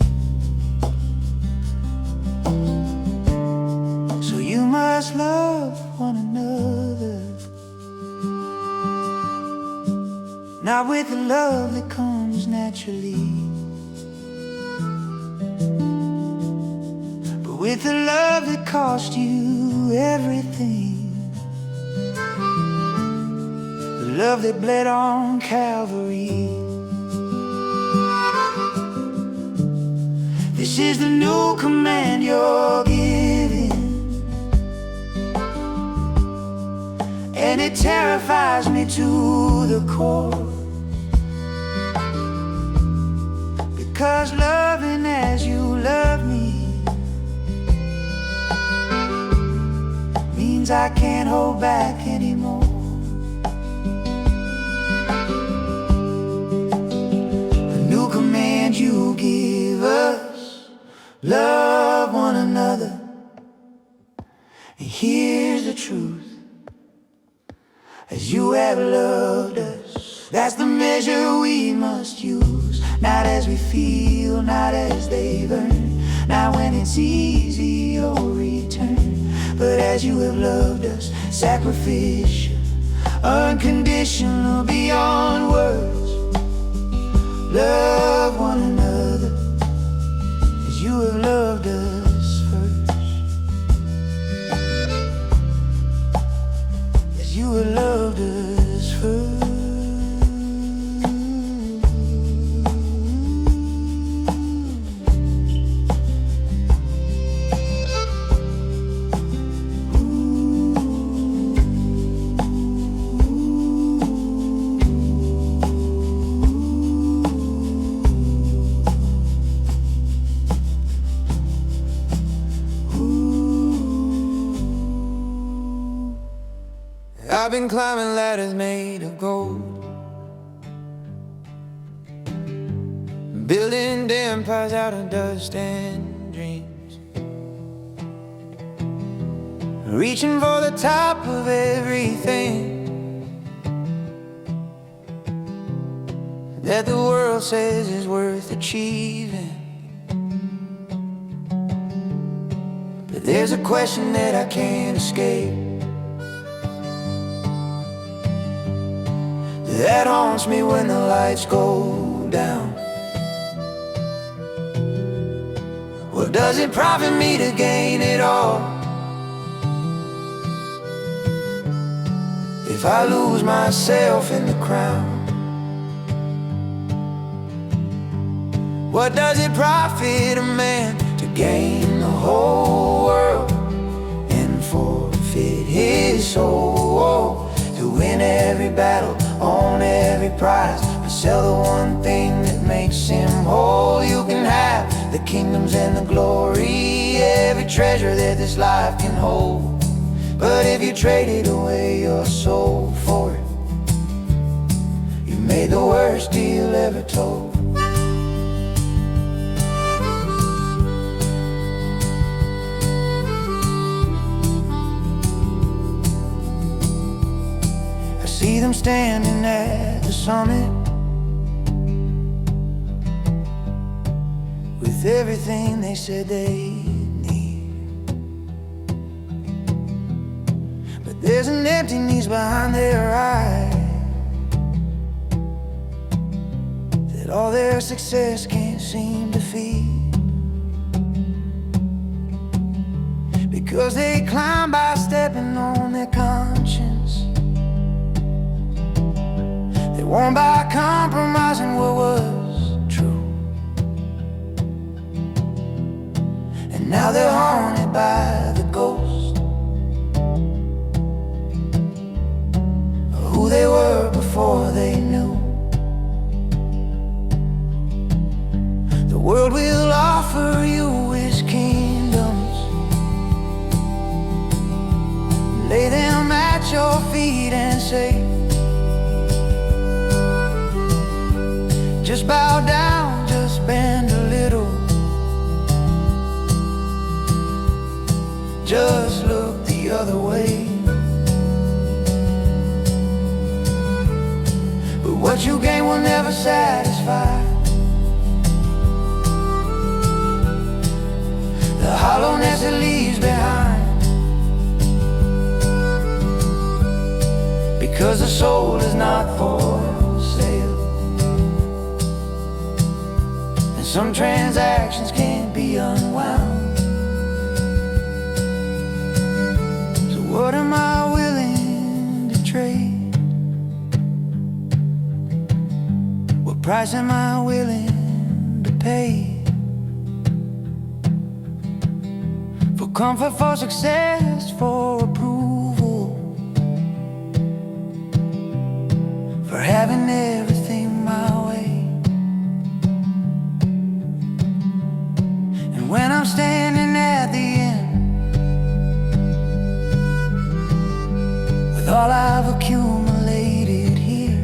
So you must love one another, not with the love that comes naturally, but with the love that cost you everything. The love that bled on Calvary. This is the new command you're giving, and it terrifies me to the core. Because loving as you love me means I can't hold back anymore. The new command you give us: love one another. And here's the truth: as you have loved us, that's the measure we must use. Not as we feel, not as they've earned, not when it's easy or return, but as you have loved us, sacrificial, unconditional, beyond words. Love one another as you have loved us first. As you have loved us first. I've been climbing ladders made of gold, building empires out of dust and dreams, reaching for the top of everything that the world says is worth achieving. But there's a question that I can't escape, that haunts me when the lights go down. What does it profit me to gain it all if I lose myself in the crown? What does it profit a man to gain the whole world and forfeit his soul? To win every battle, own every prize, but sell the one thing that makes him whole. You can have the kingdoms and the glory, every treasure that this life can hold, but if you traded away your soul for it, you made the worst deal ever told. See them standing at the summit with everything they said they need, but there's an emptiness behind their eyes that all their success can't seem to feed, because they climb by stepping on their conscience. They won by compromising what was true, and now they're haunted by the ghost of who they were before they knew. The world will offer you its kingdoms, lay them at your feet and say, just bow down, just bend a little, just look the other way. But what you gain will never satisfy. The hollowness it leaves behind, because the soul is not for sale. Some transactions can't be unwound. So what am I willing to trade? What price am I willing to pay? For comfort, for success, for approval, for having everything my way. When I'm standing at the end with all I've accumulated here,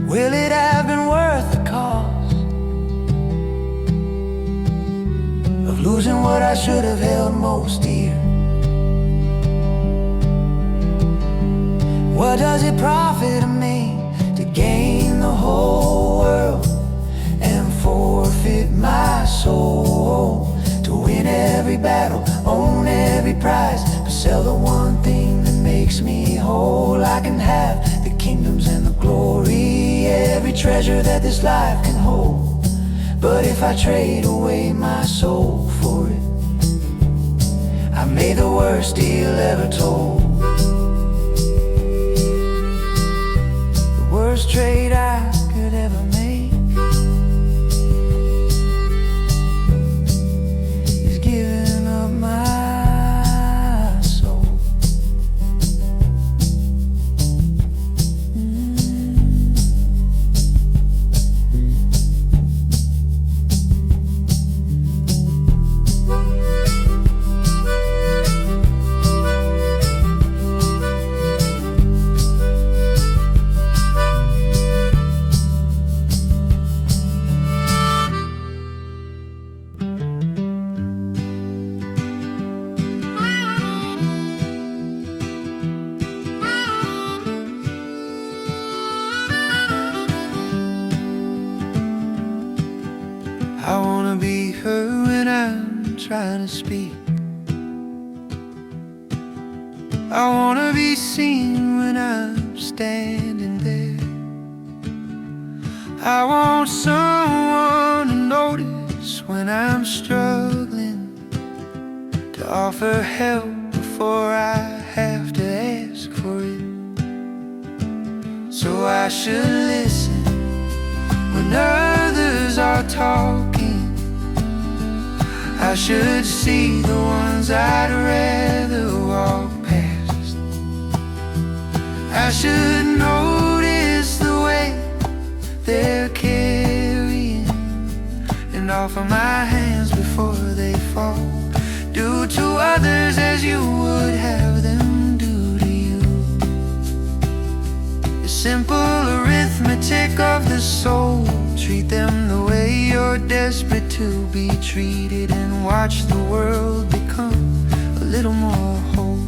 will it have been worth the cost of losing what I should have held most dear? What does it profit me to gain the whole world and forfeit my soul? To win every battle, own every prize, but sell the one thing that makes me whole. I can have the kingdoms and the glory, every treasure that this life can hold, but if I trade away my soul for it, I made the worst deal ever told. The worst trade I could ever make is giving up my soul. her when I'm trying to speak. I wanna be seen when I'm standing there. I want someone to notice when I'm struggling, to offer help before I have to ask for it. So I should listen when others are talking. I should see the ones I'd rather walk past. I should notice the way they're carrying, and offer my hands before they fall. Do to others as you would have them do to you. The simple arithmetic of the soul. Treat them the way you're desperate to be treated, and watch the world become a little more whole.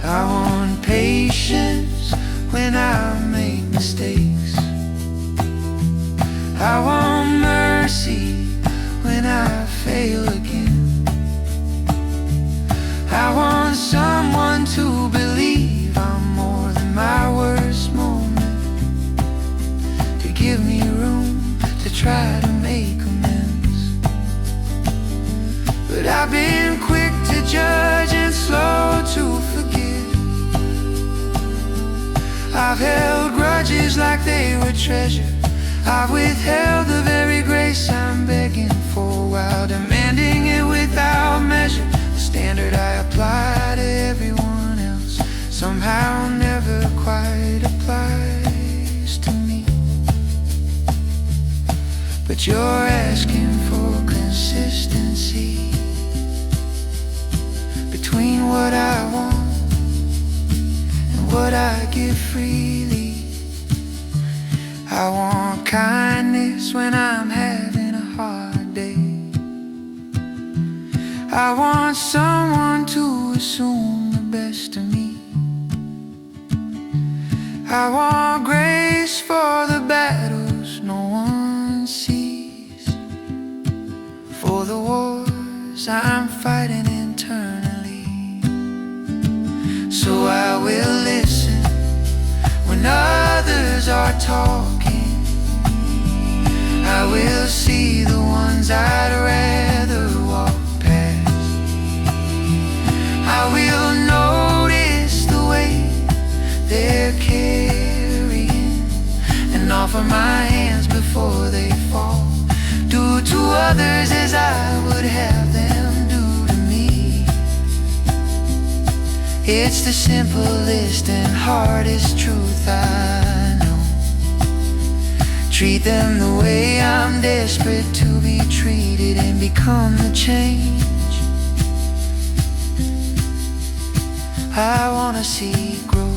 I want patience when I make mistakes. I want mercy when I fail again. I want someone to believe I'm more than my worst moment, to give me room to try to make amends. But I've been quick to judge and slow to forgive. I've held grudges like they were treasure. I've withheld the very grace I'm begging for, while demanding it without measure. The standard I apply to everyone else somehow never quite applies to me. But you're asking for consistency between what I want and what I give freely. I want kindness when I'm having a hard day. I want someone to assume the best of me. I want grace for the battles no one sees, for the wars I'm fighting internally. So I will listen when others are talking. I will see the ones I'd rather walk past. I will notice the way they're carrying, and offer my hands before they fall. Do to others as I would have them do to me. It's the simplest and hardest truth I know. Treat them the way I'm desperate to be treated, and become the change I wanna see grow.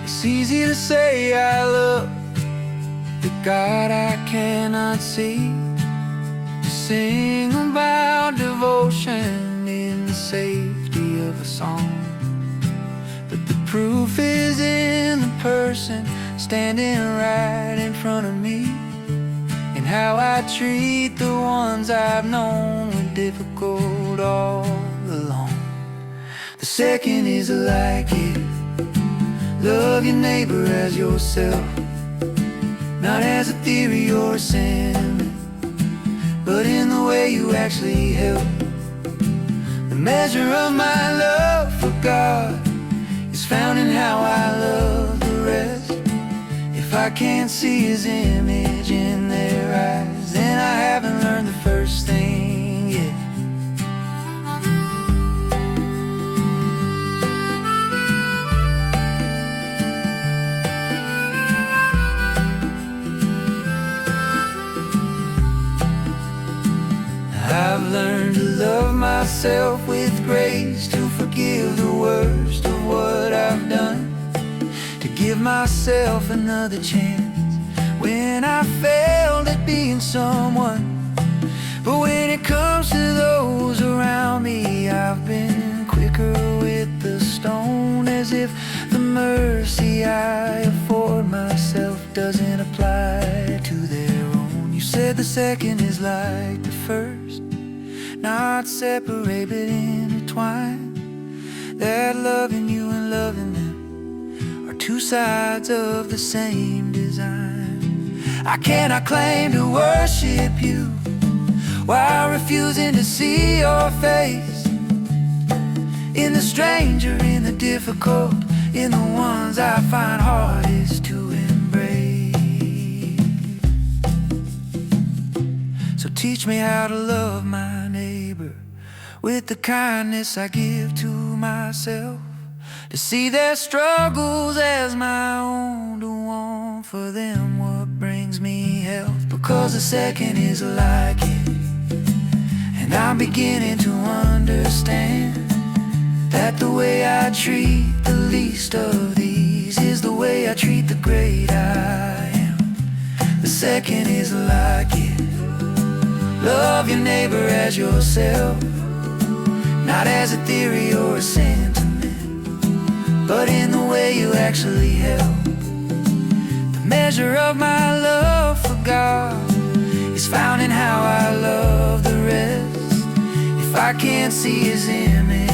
It's easy to say I love the God I cannot see, to sing about devotion in the safety of a song. But the proof is in the person standing right in front of me, and how I treat the ones I've known were difficult all along. The second is like it. Love your neighbor as yourself, not as a theory or a sentiment, but in the way you actually help. measure of my love for God is found in how I love the rest. If I can't see His image in their eyes, then I haven't learned the first thing yet. I've learned to love myself with grace, to forgive the worst of what I've done, to give myself another chance when I failed at being someone. But when it comes to those around me, I've been quicker with the stone, as if the mercy I afford myself doesn't apply to their own. You said the second is like the first, not separate but intertwined, that loving you and loving them are two sides of the same design. I cannot claim to worship you while refusing to see your face, in the stranger, in the difficult, in the ones I find hardest to embrace. So teach me how to love my neighbor with the kindness I give to myself, to see their struggles as my own, to want for them what brings me health. Because the second is like it, and I'm beginning to understand that the way I treat the least of these is the way I treat the great I am. The second is like it. Love your neighbor as yourself, not as a theory or a sentiment, but in the way you actually help. The measure of my love for God is found in how I love the rest. If I can't see His image